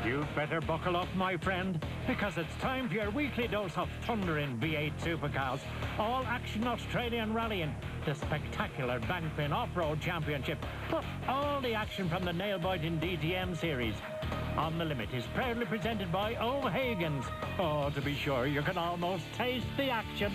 You'd better buckle up, my friend, because it's time for your weekly dose of thundering V8 supercars. All action Australian rallying, the spectacular Bankfin Off-Road Championship, plus all the action from the nail-biting DTM series. On the Limit is proudly presented by O'Hagan's. Oh, to be sure, you can almost taste the action.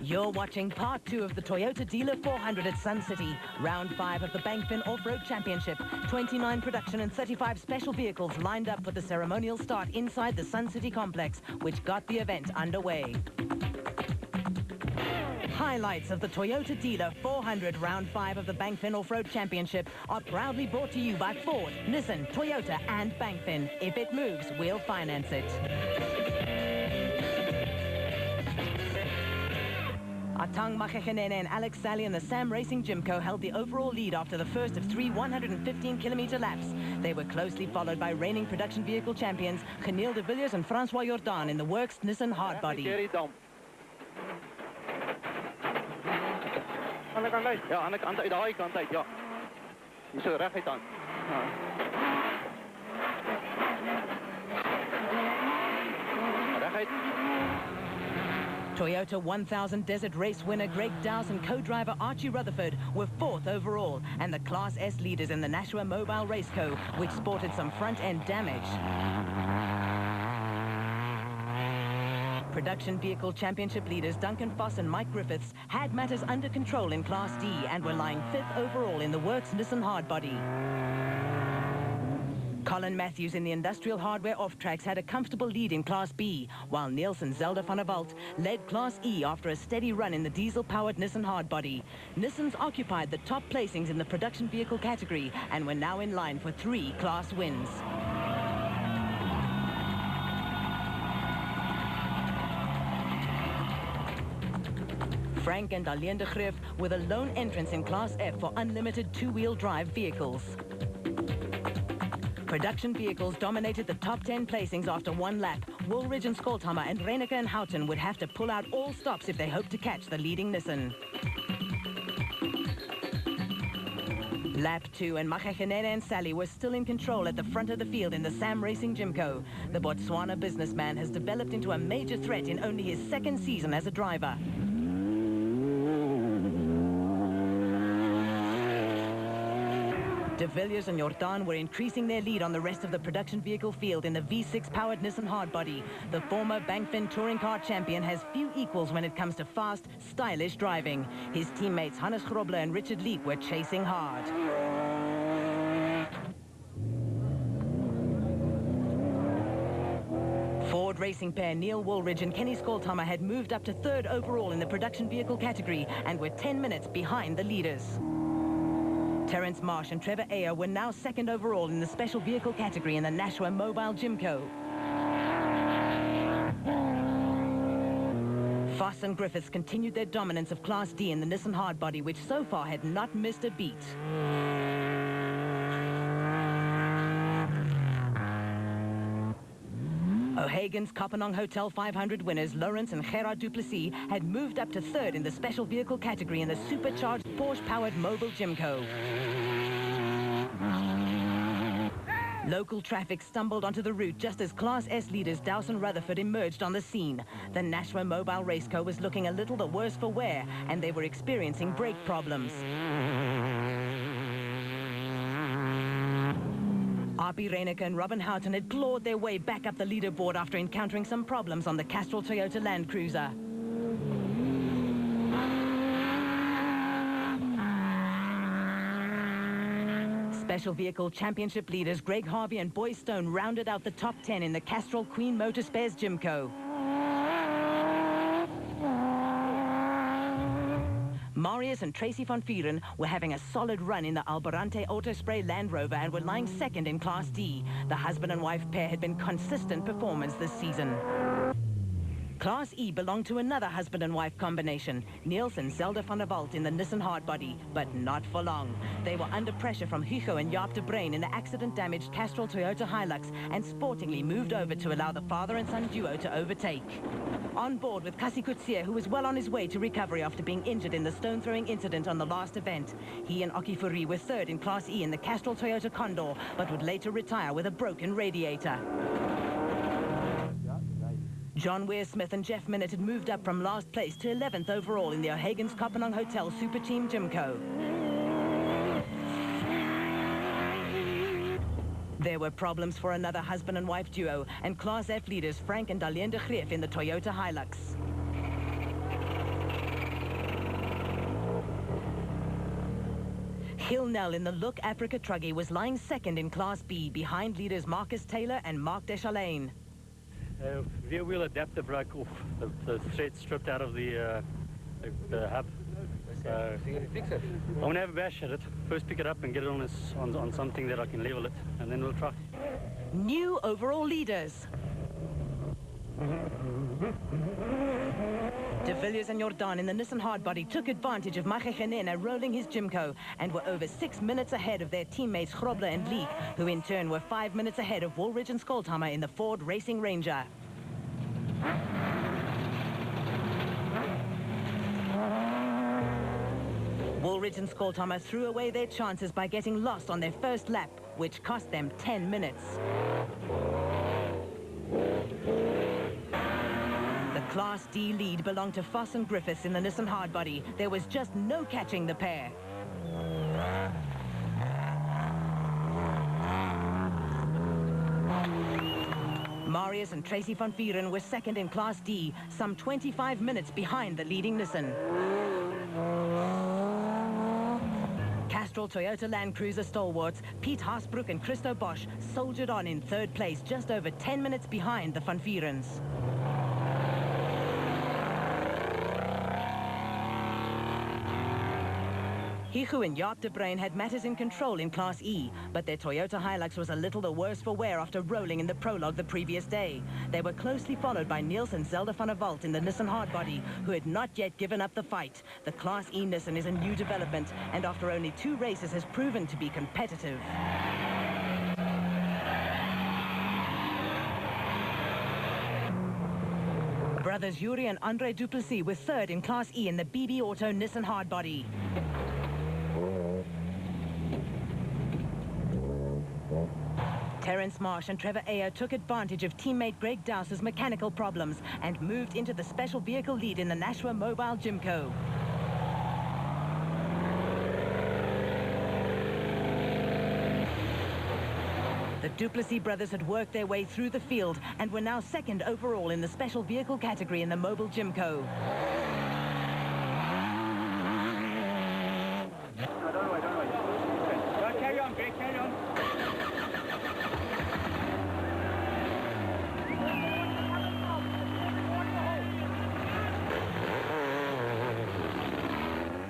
You're watching part 2 of the Toyota Dealer 400 at Sun City. Round 5 of the Bankfin Off-Road Championship. 29 production and 35 special vehicles lined up for the ceremonial start inside the Sun City complex, which got the event underway. Highlights of the Toyota Dealer 400 Round 5 of the Bankfin Off-Road Championship are proudly brought to you by Ford, Nissan, Toyota and Bankfin. If it moves, we'll finance it. Atang Makachenene and Alex Sally and the Sam Racing Gymco held the overall lead after the first of 3 115-kilometer laps. They were closely followed by reigning production vehicle champions Geniel de Villiers and Francois Jordan in the Works Nissan Hardbody. Ja, aan de kant, uit de haaie kant uit, ja. Zo, recht aan. Recht. Toyota 1000 Desert Race winner Greg Dowse and co-driver Archie Rutherford were 4th overall, and the Class S leaders in the Nashua Mobile Race Co., which sported some front-end damage. Production Vehicle Championship leaders Duncan Foss and Mike Griffiths had matters under control in Class D and were lying 5th overall in the Works Nissan Hardbody. Colin Matthews in the Industrial Hardware Off-Tracks had a comfortable lead in Class B, while Nielsen Zelda van der Walt led Class E after a steady run in the diesel-powered Nissan Hardbody. Nissans occupied the top placings in the production vehicle category and were now in line for 3 class wins. Frank and Darlene de Greef were the lone entrants in Class F for unlimited 2-wheel drive vehicles. Production vehicles dominated the top 10 placings after 1 lap. Woolridge and Skolthammer and Reineke and Houghton would have to pull out all stops if they hoped to catch the leading Nissan. Lap 2 and Makachenene and Sally were still in control at the front of the field in the Sam Racing Gymco. The Botswana businessman has developed into a major threat in only his 2nd season as a driver. De Villiers and Jordan were increasing their lead on the rest of the production vehicle field in the V6-powered Nissan Hardbody. The former Bankfin Touring Car champion has few equals when it comes to fast, stylish driving. His teammates Hannes Grobler and Richard Leek were chasing hard. Ford racing pair Neil Woolridge and Kenny Skolthammer had moved up to 3rd overall in the production vehicle category and were 10 minutes behind the leaders. Terence Marsh and Trevor Ayer were now 2nd overall in the special vehicle category in the Nashua Mobile Gymco. Foss and Griffiths continued their dominance of Class D in the Nissan Hardbody, which so far had not missed a beat. O'Hagan's Kopanong Hotel 500 winners Lawrence and Gerard Duplessis had moved up to 3rd in the special vehicle category in the supercharged Porsche-powered Mobile Gymco. Local traffic stumbled onto the route just as Class S leaders Dowse and Rutherford emerged on the scene. The Nashua Mobile Race Co. was looking a little the worse for wear, and they were experiencing brake problems. Arpi Reineke and Robin Houghton had clawed their way back up the leaderboard after encountering some problems on the Castrol Toyota Land Cruiser. Special Vehicle Championship leaders Greg Harvey and Boy Stone rounded out the top 10 in the Castrol Queen Motor Spares Gymco. Marius and Tracy van Vuren were having a solid run in the Alborante Autospray Land Rover and were lying 2nd in Class D. The husband and wife pair had been consistent performers this season. Class E belonged to another husband and wife combination, Nielsen Zelda van der Walt in the Nissan hardbody, but not for long. They were under pressure from Hugo and Jaap de Bruin in the accident-damaged Castrol Toyota Hilux and sportingly moved over to allow the father and son duo to overtake. On board with Kasi Coetzee, who was well on his way to recovery after being injured in the stone-throwing incident on the last event. He and Oki Fourie were third in Class E in the Castrol Toyota Condor, but would later retire with a broken radiator. John Weir-Smith and Jeff Minott had moved up from last place to 11th overall in the O'Hagan's Kopanong Hotel Super Team Jimco. There were problems for another husband and wife duo and Class F leaders Frank and Darlene de Greef in the Toyota Hilux. Gil Nel in the Look Africa Truggy was lying second in Class B behind leaders Marcus Taylor and Mark Deschalain. Rear wheel adapter broke off. The thread stripped out of the hub. So I'm going to have a bash at it. First pick it up and get it on something that I can level it, and then we'll try. New overall leaders. De Villiers and Jordan in the Nissan hardbody took advantage of Machegenena rolling his Jimco and were over 6 minutes ahead of their teammates Grobler and Leek, who in turn were 5 minutes ahead of Woolridge and Skolthammer in the Ford Racing Ranger. Woolridge and Skolthammer threw away their chances by getting lost on their first lap, which cost them 10 minutes. The Class D lead belonged to Foss and Griffiths in the Nissan hardbody. There was just no catching the pair. Marius and Tracy van Vieren were second in Class D, some 25 minutes behind the leading Nissan. Castrol Toyota Land Cruiser stalwarts Piet Haasbroek and Christo Bosch soldiered on in third place, just over 10 minutes behind the Van Vierens. Hugo and Jaap de Bruin had matters in control in Class E, but their Toyota Hilux was a little the worse for wear after rolling in the prologue the previous day. They were closely followed by Nielsen Zelda van der Walt in the Nissan hardbody, who had not yet given up the fight. The Class E Nissan is a new development, and after only 2 races has proven to be competitive. Brothers Yuri and Andre Duplessis were third in Class E in the BB Auto Nissan hardbody. Terence Marsh and Trevor Ayer took advantage of teammate Greg Dowse's mechanical problems and moved into the special vehicle lead in the Nashua Mobile Jimco. The Duplessis brothers had worked their way through the field and were now second overall in the special vehicle category in the Mobile Jimco. Carry on, Greg, carry on.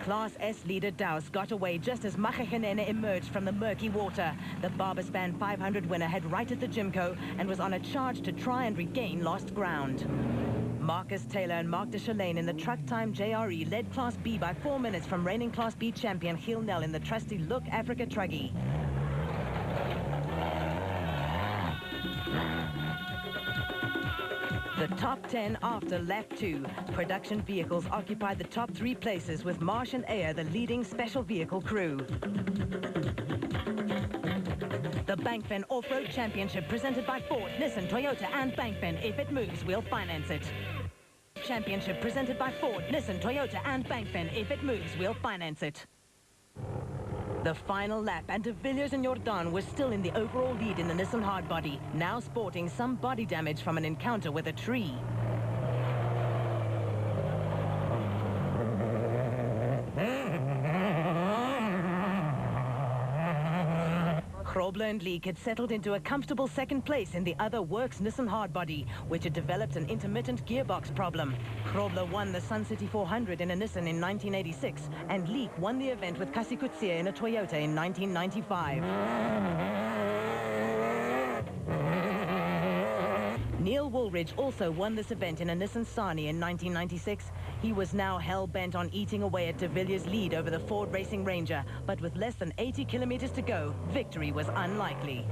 Class S leader Dowse got away just as Machegenena emerged from the murky water. The Barberspan 500 winner had righted the Jimco and was on a charge to try and regain lost ground. Marcus Taylor and Mark Deschalain in the Truck Time JRE led Class B by 4 minutes from reigning Class B champion Gil Nel in the trusty Look Africa Truggy. The top 10 after lap 2. Production vehicles occupied the top 3 places with Marsh and Ayer the leading special vehicle crew. The Bankfen Off-Road Championship presented by Ford, Nissan, Toyota and Bankfen. If it moves, we'll finance it. Championship presented by Ford, Nissan, Toyota and Bankfen. If it moves, we'll finance it. The final lap, and De Villiers and Jordan were still in the overall lead in the Nissan hardbody, now sporting some body damage from an encounter with a tree. Grobler and Leek had settled into a comfortable second place in the other Works Nissan hardbody, which had developed an intermittent gearbox problem. Grobler won the Sun City 400 in a Nissan in 1986, and Leek won the event with Kasi Coetzee in a Toyota in 1995. Neil Woolridge also won this event in a Nissan Sani in 1996. He was now hell-bent on eating away at de Villiers' lead over the Ford Racing Ranger, but with less than 80 kilometers to go, victory was unlikely.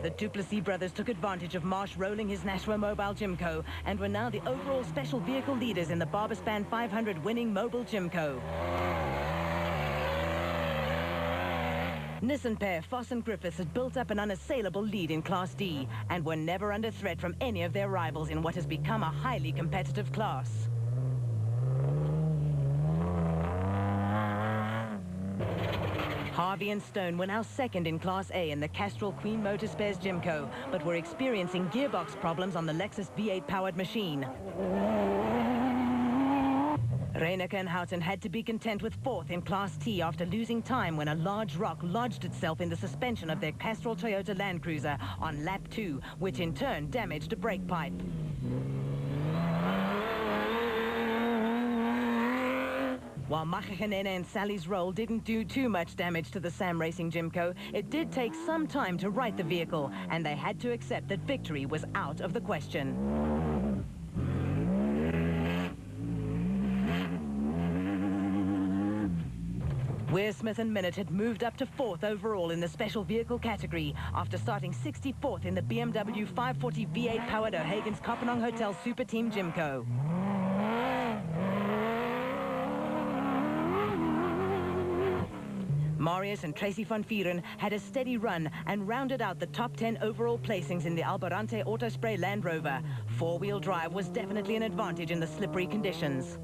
The Duplessis brothers took advantage of Marsh rolling his Nashua Mobile Gymco and were now the overall special vehicle leaders in the Barbaspan 500 winning Mobile Gymco. Nissan pair Foss and Griffiths had built up an unassailable lead in Class D and were never under threat from any of their rivals in what has become a highly competitive class. Harvey and Stone were now second in Class A in the Castrol Queen Motorspares Gymco, but were experiencing gearbox problems on the Lexus V8-powered machine. Reyneke and Houghton had to be content with fourth in Class T after losing time when a large rock lodged itself in the suspension of their Castrol Toyota Land Cruiser on lap 2, which in turn damaged a brake pipe. While Machachanene and Sally's Roll didn't do too much damage to the Sam Racing Gymco, it did take some time to right the vehicle, and they had to accept that victory was out of the question. Weir Smith and Minute had moved up to fourth overall in the special vehicle category after starting 64th in the BMW 540 V8-powered O'Hagan's Kopanong Hotel Super Team Gymco. Marius and Tracy van Vieren had a steady run and rounded out the top 10 overall placings in the Albarante Autospray Land Rover. Four-wheel drive was definitely an advantage in the slippery conditions.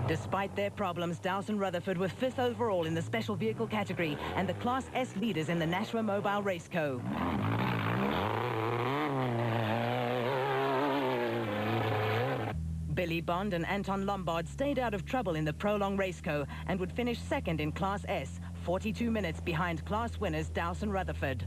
Despite their problems, Dowson Rutherford were fifth overall in the special vehicle category and the Class S leaders in the Nashua Mobile Race Co. Billy Bond and Anton Lombard stayed out of trouble in the Prolong Race Co. and would finish second in Class S, 42 minutes behind class winners Dowson Rutherford.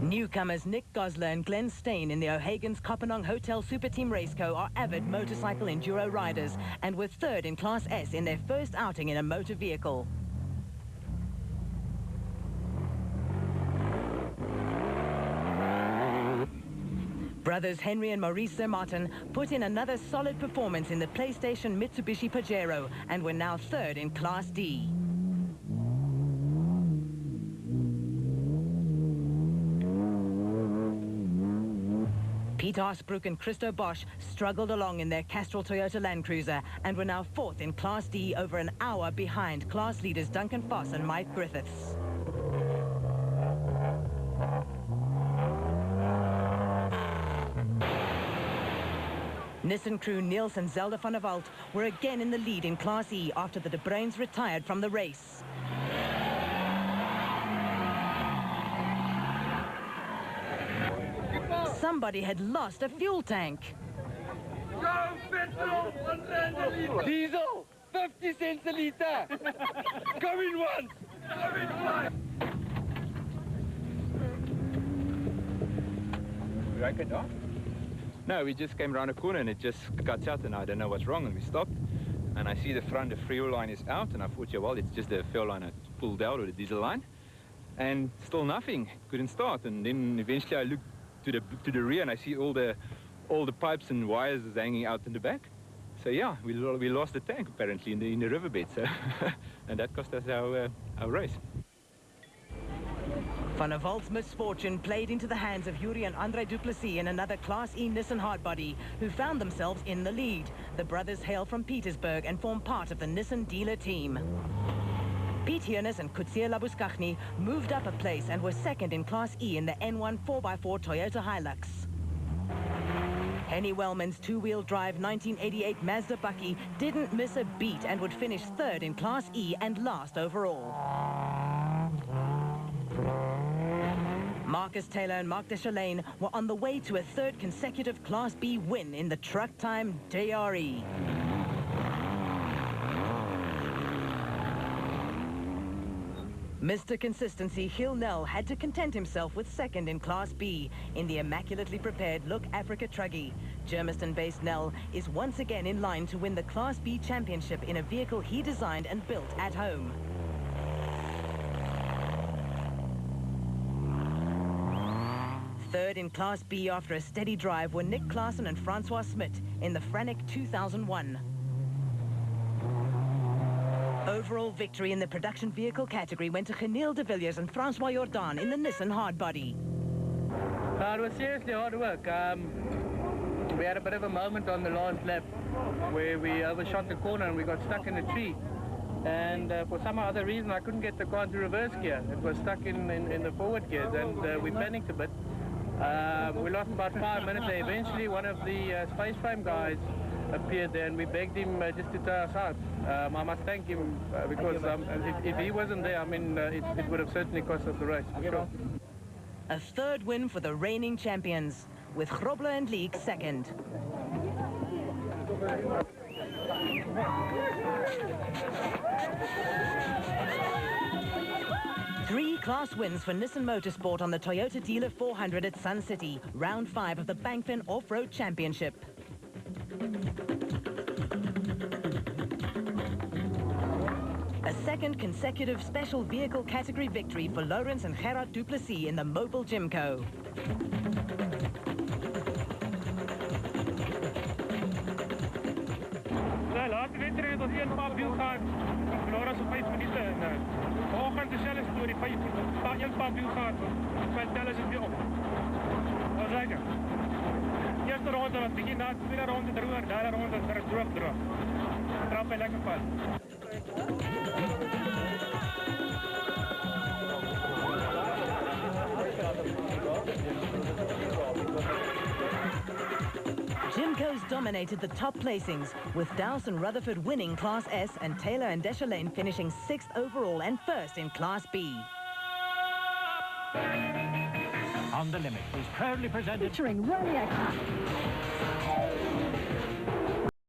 Newcomers Nick Gosler and Glenn Stain in the O'Hagan's Kopanong Hotel Super Team Race Co. are avid motorcycle enduro riders and were third in Class S in their first outing in a motor vehicle. Brothers Henry and Maurice Zermatten put in another solid performance in the PlayStation Mitsubishi Pajero and were now third in Class D. Pete Arsbrook and Christo Bosch struggled along in their Castrol Toyota Land Cruiser and were now fourth in Class D, over an hour behind class leaders Duncan Foss and Mike Griffiths. Nissan crew Niels and Zelda van der Walt were again in the lead in Class E after the De Bruins retired from the race. Somebody had lost a fuel tank. Diesel, 50 cents a litre. Come in once. Come in twice. We reckon off? No, we just came around a corner and it just cuts out and I don't know what's wrong, and we stopped. And I see the front, the fuel line is out, and I thought, yeah, well, it's just the fuel line I pulled out, or the diesel line. And still nothing, couldn't start. And then eventually I looked to the rear and I see all the pipes and wires is hanging out in the back. So yeah, we lost the tank apparently in the riverbed. So and that cost us our race. Van der Walt's misfortune played into the hands of Yuri and Andre Duplessis in another Class E Nissan hardbody, who found themselves in the lead. The brothers hail from Petersburg and form part of the Nissan dealer team. Pete Hiernes and Kutsia Labuskachny moved up a place and were second in Class E in the N1 4x4 Toyota Hilux. Henny Wellman's two-wheel drive 1988 Mazda Bucky didn't miss a beat and would finish third in Class E and last overall. Marcus Taylor and Mark Deschalaine were on the way to a third consecutive Class B win in the Truck Time DRE. Mr. Consistency, Gil Nel, had to content himself with second in Class B in the immaculately prepared Look Africa Truggy. Germiston-based Nel is once again in line to win the Class B championship in a vehicle he designed and built at home. Third in Class B after a steady drive were Nick Klaassen and Francois Smit in the Frannick 2001. Overall victory in the production vehicle category went to Geniel de Villiers and Francois Jordan in the Nissan Hardbody. It was seriously hard work. We had a bit of a moment on the last lap where we overshot the corner and we got stuck in a tree. And for some other reason, I couldn't get the car into reverse gear. It was stuck in the forward gears, and we panicked a bit. We lost about 5 minutes there. Eventually, one of the space frame guys appeared there, and we begged him just to tow us out. I must thank him because if he wasn't there, I mean, it would have certainly cost us the race, for sure. A third win for the reigning champions, with Grobler and Leek second. Three class wins for Nissan Motorsport on the Toyota Dealer 400 at Sun City, round 5 of the Bankfin Off-Road Championship. A second consecutive special vehicle category victory for Lawrence and Gerard Duplessis in the Mobile Gymco. De laatste wedstrijd was 1 paar wiel gehad. Verloren ze 5 minuten. En vanochtend dezelfde story. 1 paar wiel gehad. Wij tellen ze weer op. Dat was lekker. Eerste ronde was begin na, tweede ronde droog, derde ronde droog. Trap hij lekker vast. Gymco's dominated the top placings, with Dowse and Rutherford winning Class S and Taylor and Deschalane finishing 6th overall and 1st in Class B. On the Limit is proudly presented Featuring rally action.